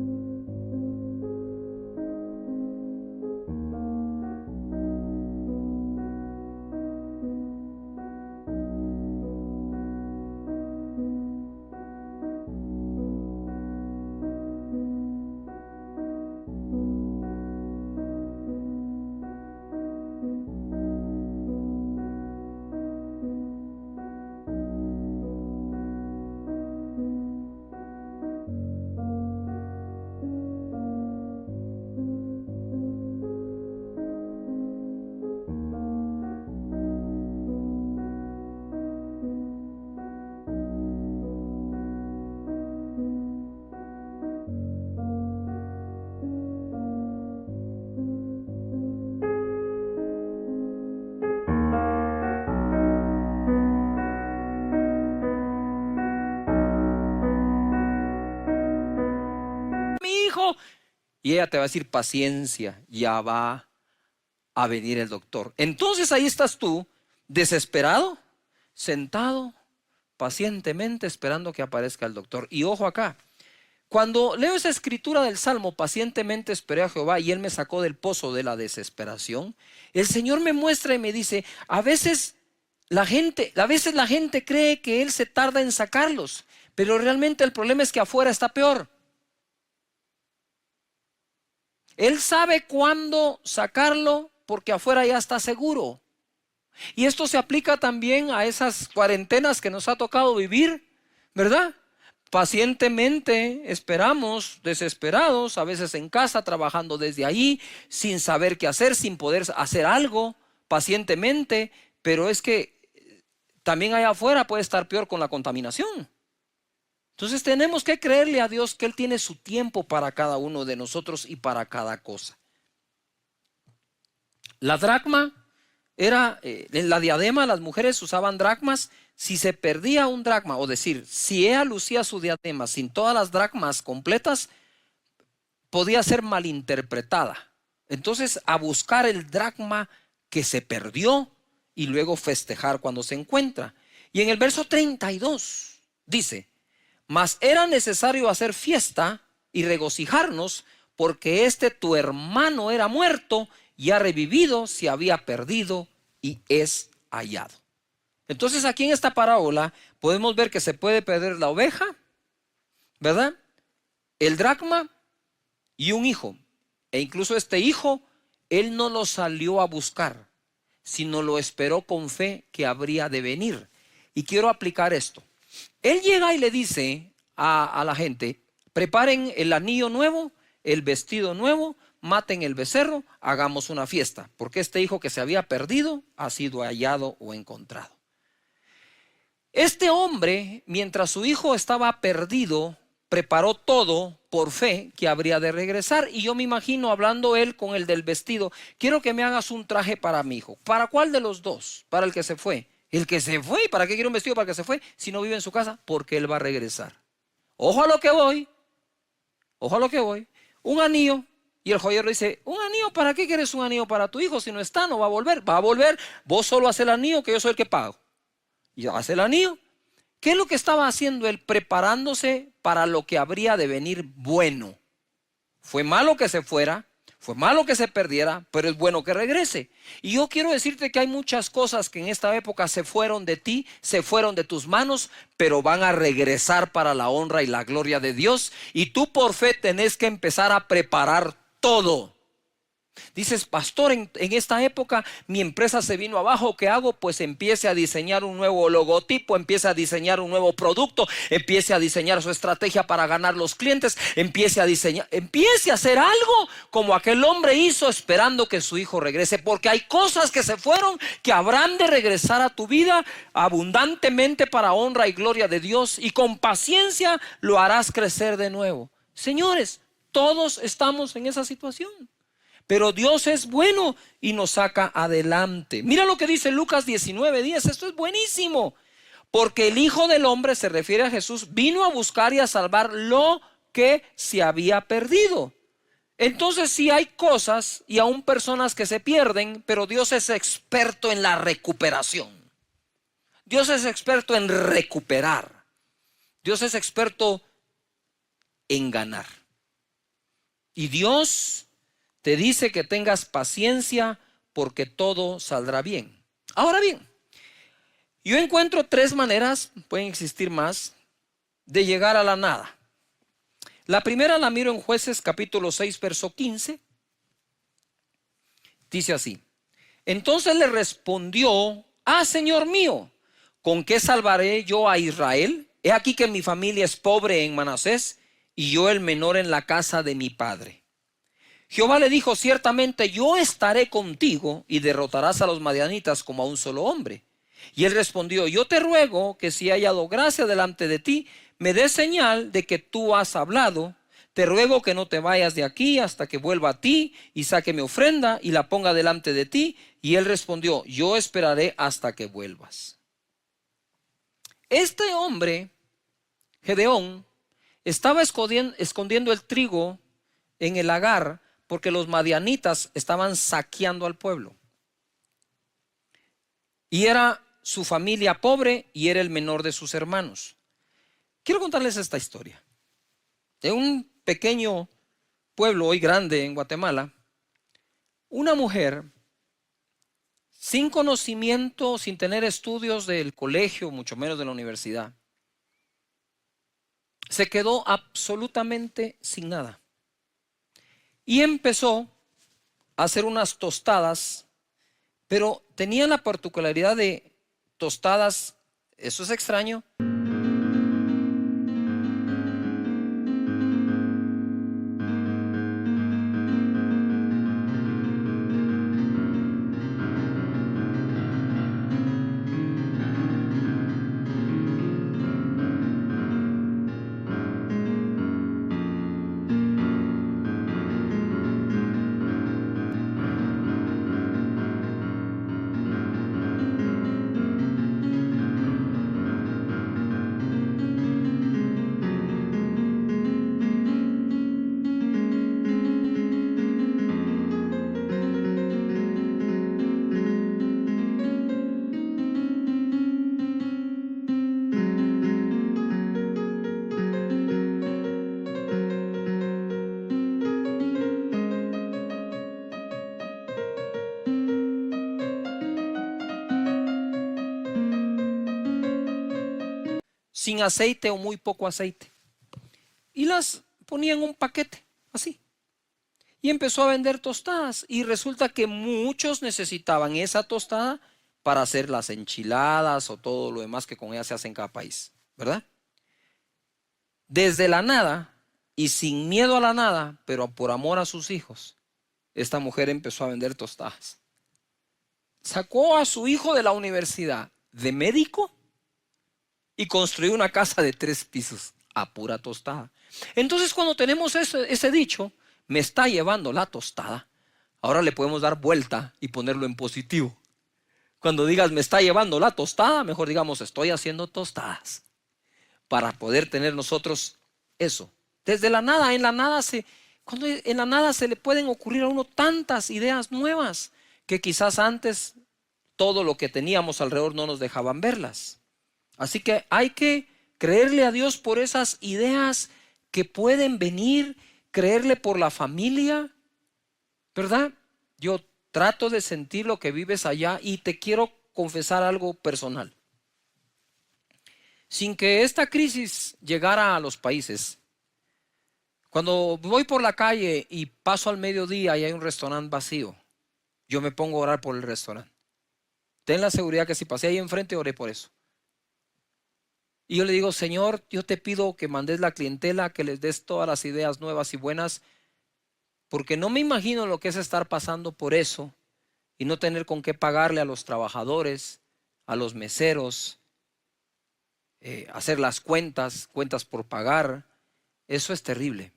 mi hijo. Y ella te va a decir: paciencia, ya va a venir el doctor. Entonces ahí estás tú, desesperado, sentado pacientemente esperando que aparezca el doctor. Y ojo acá, cuando leo esa escritura del Salmo: pacientemente esperé a Jehová y él me sacó del pozo de la desesperación, el Señor me muestra y me dice: a veces la gente cree que él se tarda en sacarlos, pero realmente el problema es que afuera está peor. Él sabe cuándo sacarlo porque afuera ya está seguro. Y esto se aplica también a esas cuarentenas que nos ha tocado vivir, ¿verdad? Pacientemente esperamos, desesperados, a veces en casa, trabajando desde ahí, sin saber qué hacer, sin poder hacer algo, pacientemente. Pero es que también allá afuera puede estar peor con la contaminación. Entonces tenemos que creerle a Dios que Él tiene su tiempo para cada uno de nosotros y para cada cosa. La dracma era, en la diadema las mujeres usaban dracmas. Si se perdía un dracma, o decir, si ella lucía su diadema sin todas las dracmas completas, podía ser malinterpretada. Entonces, a buscar el dracma que se perdió y luego festejar cuando se encuentra. Y en el verso 32 dice: mas era necesario hacer fiesta y regocijarnos, porque tu hermano era muerto y ha revivido, se había perdido y es hallado. Entonces aquí en esta parábola podemos ver que se puede perder la oveja, ¿verdad?, el dracma y un hijo. E incluso este hijo, él no lo salió a buscar, sino lo esperó con fe que habría de venir. Y quiero aplicar esto. Él llega y le dice a la gente: preparen el anillo nuevo, el vestido nuevo, maten el becerro, hagamos una fiesta, porque este hijo que se había perdido ha sido hallado o encontrado. Este hombre, mientras su hijo estaba perdido, preparó todo por fe que habría de regresar. Y yo me imagino hablando él con el del vestido: quiero que me hagas un traje para mi hijo. ¿Para cuál de los dos? Para el que se fue. El que se fue, ¿para qué quiere un vestido para el que se fue si no vive en su casa? Porque él va a regresar. Ojo a lo que voy. Ojo a lo que voy. Un anillo. Y el joyero dice: ¿un anillo? ¿Para qué quieres un anillo para tu hijo? Si no está, no va a volver. Va a volver. Vos solo haces el anillo, que yo soy el que pago. Y hace el anillo. ¿Qué es lo que estaba haciendo él? Preparándose para lo que habría de venir bueno. Fue malo que se fuera, fue malo que se perdiera, pero es bueno que regrese. Y yo quiero decirte que hay muchas cosas que en esta época se fueron de ti, se fueron de tus manos, pero van a regresar para la honra y la gloria de Dios. Y tú por fe tenés que empezar a preparar todo. Dices, pastor, en esta época mi empresa se vino abajo, ¿qué hago? Pues empiece a diseñar un nuevo logotipo, empiece a diseñar un nuevo producto, empiece a diseñar su estrategia para ganar los clientes, empiece a hacer algo como aquel hombre hizo esperando que su hijo regrese, porque hay cosas que se fueron que habrán de regresar a tu vida abundantemente para honra y gloria de Dios, y con paciencia lo harás crecer de nuevo. Señores, todos estamos en esa situación. Pero Dios es bueno y nos saca adelante. Mira lo que dice Lucas 19:10. Esto es buenísimo. Porque el Hijo del Hombre, se refiere a Jesús, vino a buscar y a salvar lo que se había perdido. Entonces sí hay cosas y aún personas que se pierden, pero Dios es experto en la recuperación. Dios es experto en recuperar. Dios es experto en ganar. Y Dios te dice que tengas paciencia porque todo saldrá bien. Ahora bien, yo encuentro 3 maneras, pueden existir más, de llegar a la nada. La primera la miro en Jueces capítulo 6, verso 15. Dice así: entonces le respondió: Señor mío, ¿con qué salvaré yo a Israel? He aquí que mi familia es pobre en Manasés y yo el menor en la casa de mi padre. Jehová le dijo: ciertamente yo estaré contigo y derrotarás a los madianitas como a un solo hombre. Y él respondió: yo te ruego que si he hallado gracia delante de ti, me des señal de que tú has hablado. Te ruego que no te vayas de aquí hasta que vuelva a ti y saque mi ofrenda y la ponga delante de ti. Y él respondió: yo esperaré hasta que vuelvas. Este hombre, Gedeón, estaba escondiendo el trigo en el lagar, porque los madianitas estaban saqueando al pueblo. Y era su familia pobre y era el menor de sus hermanos. Quiero contarles esta historia. De un pequeño pueblo, hoy grande en Guatemala, una mujer sin conocimiento, sin tener estudios del colegio, mucho menos de la universidad, se quedó absolutamente sin nada. Y empezó a hacer unas tostadas, pero tenían la particularidad de tostadas, eso es extraño. Sin aceite o muy poco aceite. Y las ponía en un paquete, así. Y empezó a vender tostadas. Y resulta que muchos necesitaban esa tostada para hacer las enchiladas o todo lo demás que con ella se hace en cada país, ¿verdad? Desde la nada y sin miedo a la nada, pero por amor a sus hijos, esta mujer empezó a vender tostadas. Sacó a su hijo de la universidad de médico y construyó una casa de 3 pisos a pura tostada. Entonces, cuando tenemos ese dicho, me está llevando la tostada, ahora le podemos dar vuelta y ponerlo en positivo. Cuando digas me está llevando la tostada, mejor digamos estoy haciendo tostadas, para poder tener nosotros eso. Desde la nada, en la nada se le pueden ocurrir a uno tantas ideas nuevas que quizás antes todo lo que teníamos alrededor no nos dejaban verlas. Así que hay que creerle a Dios por esas ideas que pueden venir, creerle por la familia, ¿verdad? Yo trato de sentir lo que vives allá y te quiero confesar algo personal. Sin que esta crisis llegara a los países, Cuando voy por la calle y paso al mediodía y hay un restaurante vacío, yo me pongo a orar por el restaurante. Ten la seguridad que si pasé ahí enfrente, oré por eso. Y yo le digo, Señor, yo te pido que mandes la clientela, que les des todas las ideas nuevas y buenas, porque no me imagino lo que es estar pasando por eso y no tener con qué pagarle a los trabajadores, a los meseros, hacer las cuentas por pagar. Eso es terrible,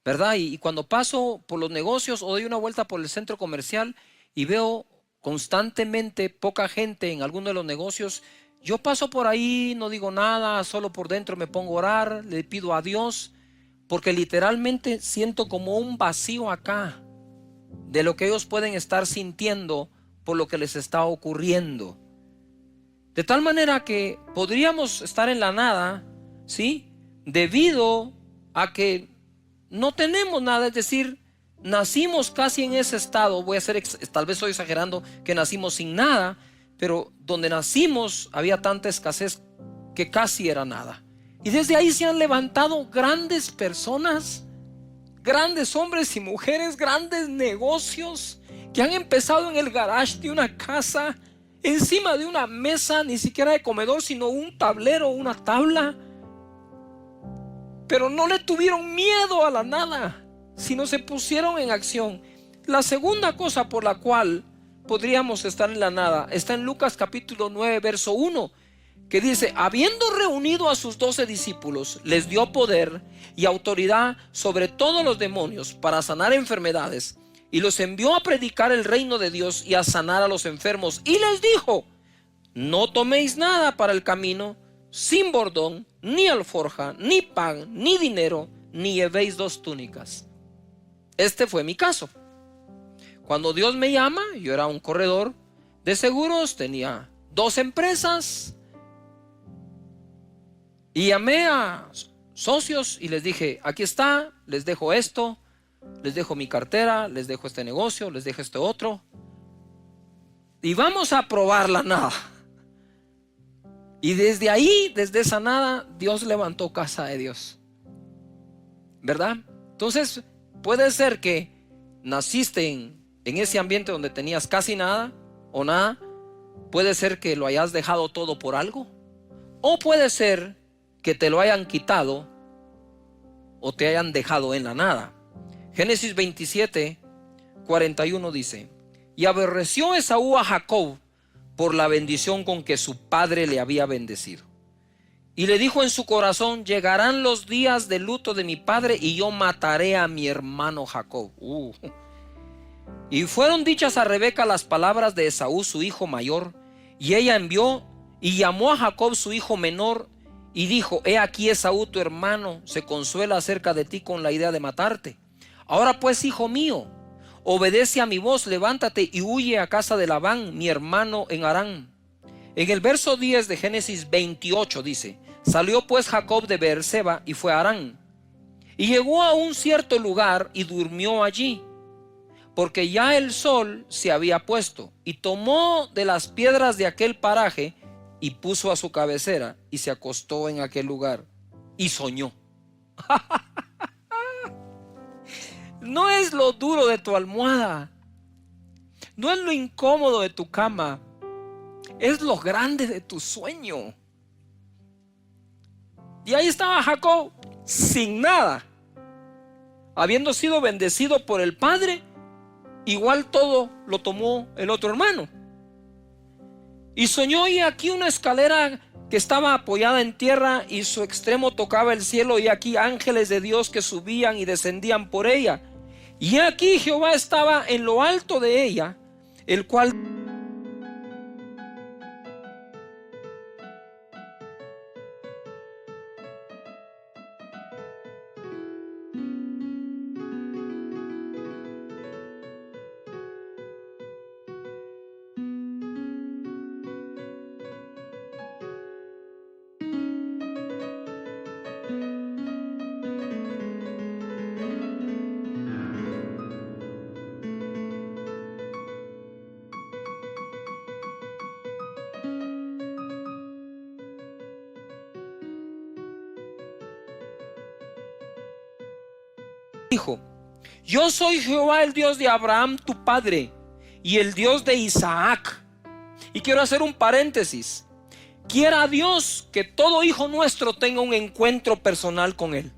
¿verdad? Y cuando paso por los negocios o doy una vuelta por el centro comercial y veo constantemente poca gente en alguno de los negocios, yo paso por ahí, no digo nada, solo por dentro me pongo a orar, le pido a Dios, porque literalmente siento como un vacío acá de lo que ellos pueden estar sintiendo por lo que les está ocurriendo. De tal manera que podríamos estar en la nada, ¿sí? Debido a que no tenemos nada, es decir, nacimos casi en ese estado. Voy a ser, tal vez estoy exagerando, que nacimos sin nada, pero donde nacimos había tanta escasez que casi era nada. Y desde ahí se han levantado grandes personas, grandes hombres y mujeres, grandes negocios que han empezado en el garage de una casa, encima de una mesa, ni siquiera de comedor, sino un tablero, una tabla. Pero no le tuvieron miedo a la nada, sino se pusieron en acción. La segunda cosa por la cual podríamos estar en la nada está en Lucas capítulo 9, verso 1, que dice: habiendo reunido a sus 12 discípulos, les dio poder y autoridad sobre todos los demonios para sanar enfermedades, y los envió a predicar el reino de Dios y a sanar a los enfermos. Y les dijo: no toméis nada para el camino, sin bordón, ni alforja, ni pan, ni dinero, ni llevéis 2 túnicas. Este fue mi caso. Cuando Dios me llama, yo era un corredor de seguros, tenía 2 empresas, y llamé a socios y les dije: aquí está, les dejo esto, les dejo mi cartera, les dejo este negocio, les dejo este otro, y vamos a probar la nada. Y desde ahí, desde esa nada, Dios levantó Casa de Dios, ¿verdad? Entonces puede ser que naciste en ese ambiente donde tenías casi nada o nada. Puede ser que lo hayas dejado todo por algo, o puede ser que te lo hayan quitado o te hayan dejado en la nada. Génesis 27, 41 dice: y aborreció Esaú a Jacob por la bendición con que su padre le había bendecido, y le dijo en su corazón: llegarán los días de luto de mi padre y yo mataré a mi hermano Jacob. Y fueron dichas a Rebeca las palabras de Esaú su hijo mayor, y ella envió y llamó a Jacob su hijo menor y dijo: he aquí Esaú tu hermano se consuela acerca de ti con la idea de matarte. Ahora pues, hijo mío, obedece a mi voz, levántate y huye a casa de Labán mi hermano en Harán. En el verso 10 de Génesis 28 dice: salió pues Jacob de Beerseba y fue a Harán, y llegó a un cierto lugar y durmió allí, porque ya el sol se había puesto, y tomó de las piedras de aquel paraje y puso a su cabecera y se acostó en aquel lugar y soñó. No es lo duro de tu almohada, no es lo incómodo de tu cama, es lo grande de tu sueño. Y ahí estaba Jacob sin nada, habiendo sido bendecido por el padre. Igual todo lo tomó el otro hermano. Y soñó, y aquí una escalera que estaba apoyada en tierra y su extremo tocaba el cielo, y aquí ángeles de Dios que subían y descendían por ella. Y aquí Jehová estaba en lo alto de ella, el cual dijo: yo soy Jehová, el Dios de Abraham tu padre y el Dios de Isaac. Y quiero hacer un paréntesis. Quiera Dios que todo hijo nuestro tenga un encuentro personal con Él.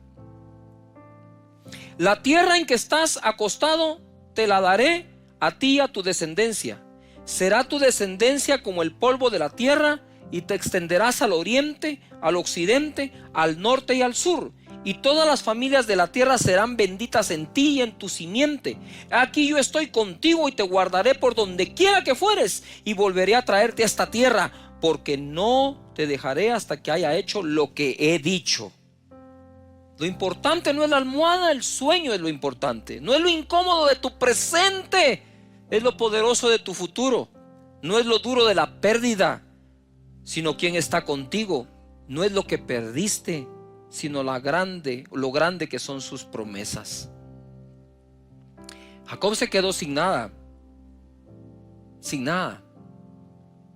La tierra en que estás acostado te la daré a ti y a tu descendencia. Será tu descendencia como el polvo de la tierra, y te extenderás al oriente, al occidente, al norte y al sur. Y todas las familias de la tierra serán benditas en ti y en tu simiente. Aquí yo estoy contigo y te guardaré por donde quiera que fueres, y volveré a traerte a esta tierra, porque no te dejaré hasta que haya hecho lo que he dicho. Lo importante no es la almohada, el sueño es lo importante. No es lo incómodo de tu presente, es lo poderoso de tu futuro. No es lo duro de la pérdida, sino quién está contigo. No es lo que perdiste, sino lo grande que son sus promesas. Jacob se quedó sin nada. Sin nada.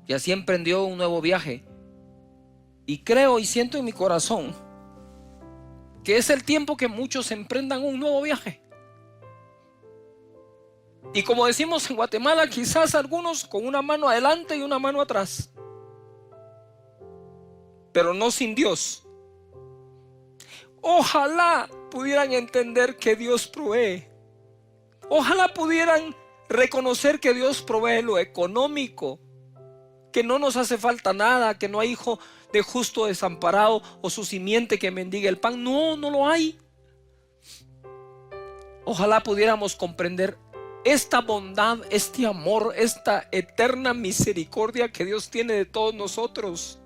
Y así emprendió un nuevo viaje. Y creo y siento en mi corazón que es el tiempo que muchos emprendan un nuevo viaje. Y como decimos en Guatemala, quizás algunos con una mano adelante y una mano atrás, pero no sin Dios. Ojalá pudieran entender que Dios provee. Ojalá pudieran reconocer que Dios provee lo económico, que no nos hace falta nada, que no hay hijo de justo desamparado o su simiente que mendigue el pan. No, no lo hay. Ojalá pudiéramos comprender esta bondad, este amor, esta eterna misericordia que Dios tiene de todos nosotros.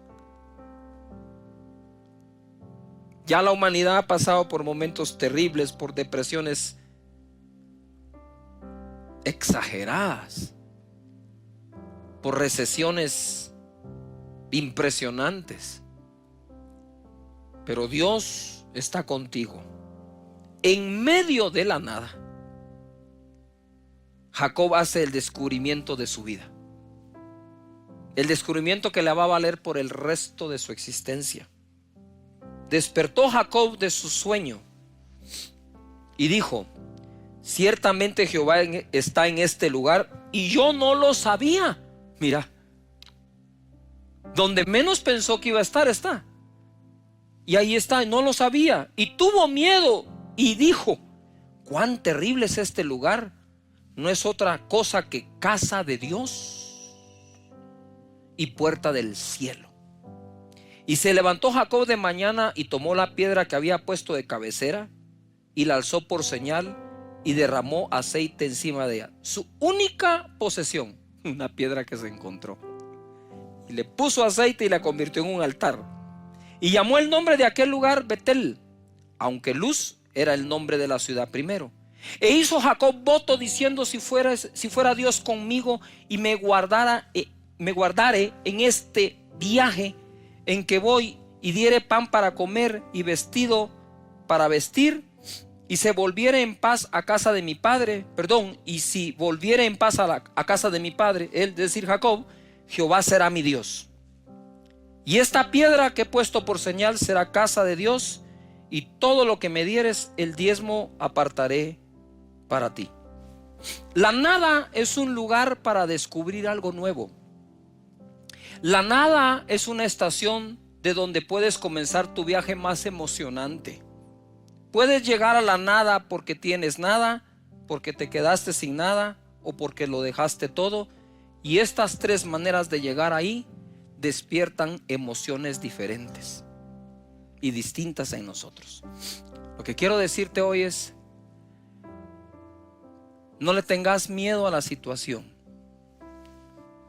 Ya la humanidad ha pasado por momentos terribles, por depresiones exageradas, por recesiones impresionantes. Pero Dios está contigo. En medio de la nada, Jacob hace el descubrimiento de su vida. El descubrimiento que le va a valer por el resto de su existencia. Despertó Jacob de su sueño y dijo: ciertamente Jehová está en este lugar y yo no lo sabía. Mira, donde menos pensó que iba a estar, está. Y ahí está, no lo sabía. Y tuvo miedo y dijo: cuán terrible es este lugar. No es otra cosa que casa de Dios y puerta del cielo. Y se levantó Jacob de mañana y tomó la piedra que había puesto de cabecera y la alzó por señal y derramó aceite encima de ella. Su única posesión, una piedra que se encontró. Y le puso aceite y la convirtió en un altar. Y llamó el nombre de aquel lugar Betel, aunque Luz era el nombre de la ciudad primero. E hizo Jacob voto diciendo: si fuera Dios conmigo y me guardare en este viaje en que voy, y diere pan para comer y vestido para vestir, y se volviera en paz a casa de mi padre, y si volviera en paz a casa de mi padre, él, es decir, Jacob, Jehová será mi Dios. Y esta piedra que he puesto por señal será casa de Dios, y todo lo que me dieres, el diezmo apartaré para ti. La nada es un lugar para descubrir algo nuevo. La nada es una estación de donde puedes comenzar tu viaje más emocionante. Puedes llegar a la nada porque tienes nada, porque te quedaste sin nada o porque lo dejaste todo. Y estas tres maneras de llegar ahí despiertan emociones diferentes y distintas en nosotros. Lo que quiero decirte hoy es: no le tengas miedo a la situación.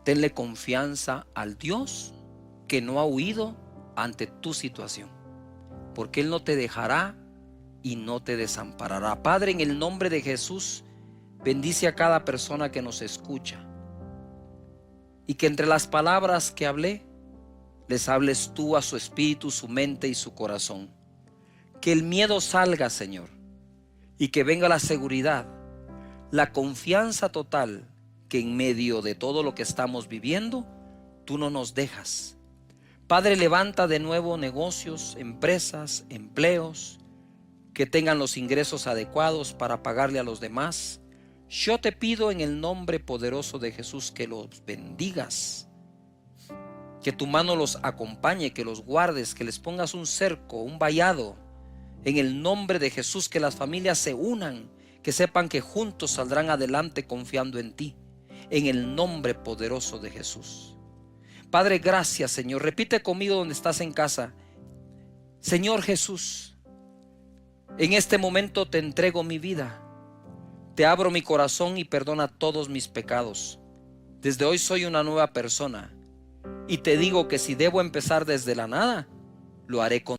Tenle confianza al Dios que no ha huido ante tu situación, porque Él no te dejará y no te desamparará. Padre, en el nombre de Jesús, bendice a cada persona que nos escucha, y que entre las palabras que hablé les hables tú a su espíritu, su mente y su corazón. Que el miedo salga, Señor, y que venga la seguridad, la confianza total, que en medio de todo lo que estamos viviendo, tú no nos dejas. Padre, levanta de nuevo negocios, empresas, empleos, que tengan los ingresos adecuados para pagarle a los demás. Yo te pido en el nombre poderoso de Jesús que los bendigas, que tu mano los acompañe, que los guardes, que les pongas un cerco, un vallado. En el nombre de Jesús, que las familias se unan, que sepan que juntos saldrán adelante confiando en ti. En el nombre poderoso de Jesús. Padre, gracias, Señor. Repite conmigo donde estás en casa. Señor Jesús, en este momento te entrego mi vida. Te abro mi corazón y perdona todos mis pecados. Desde hoy soy una nueva persona. Y te digo que si debo empezar desde la nada, lo haré con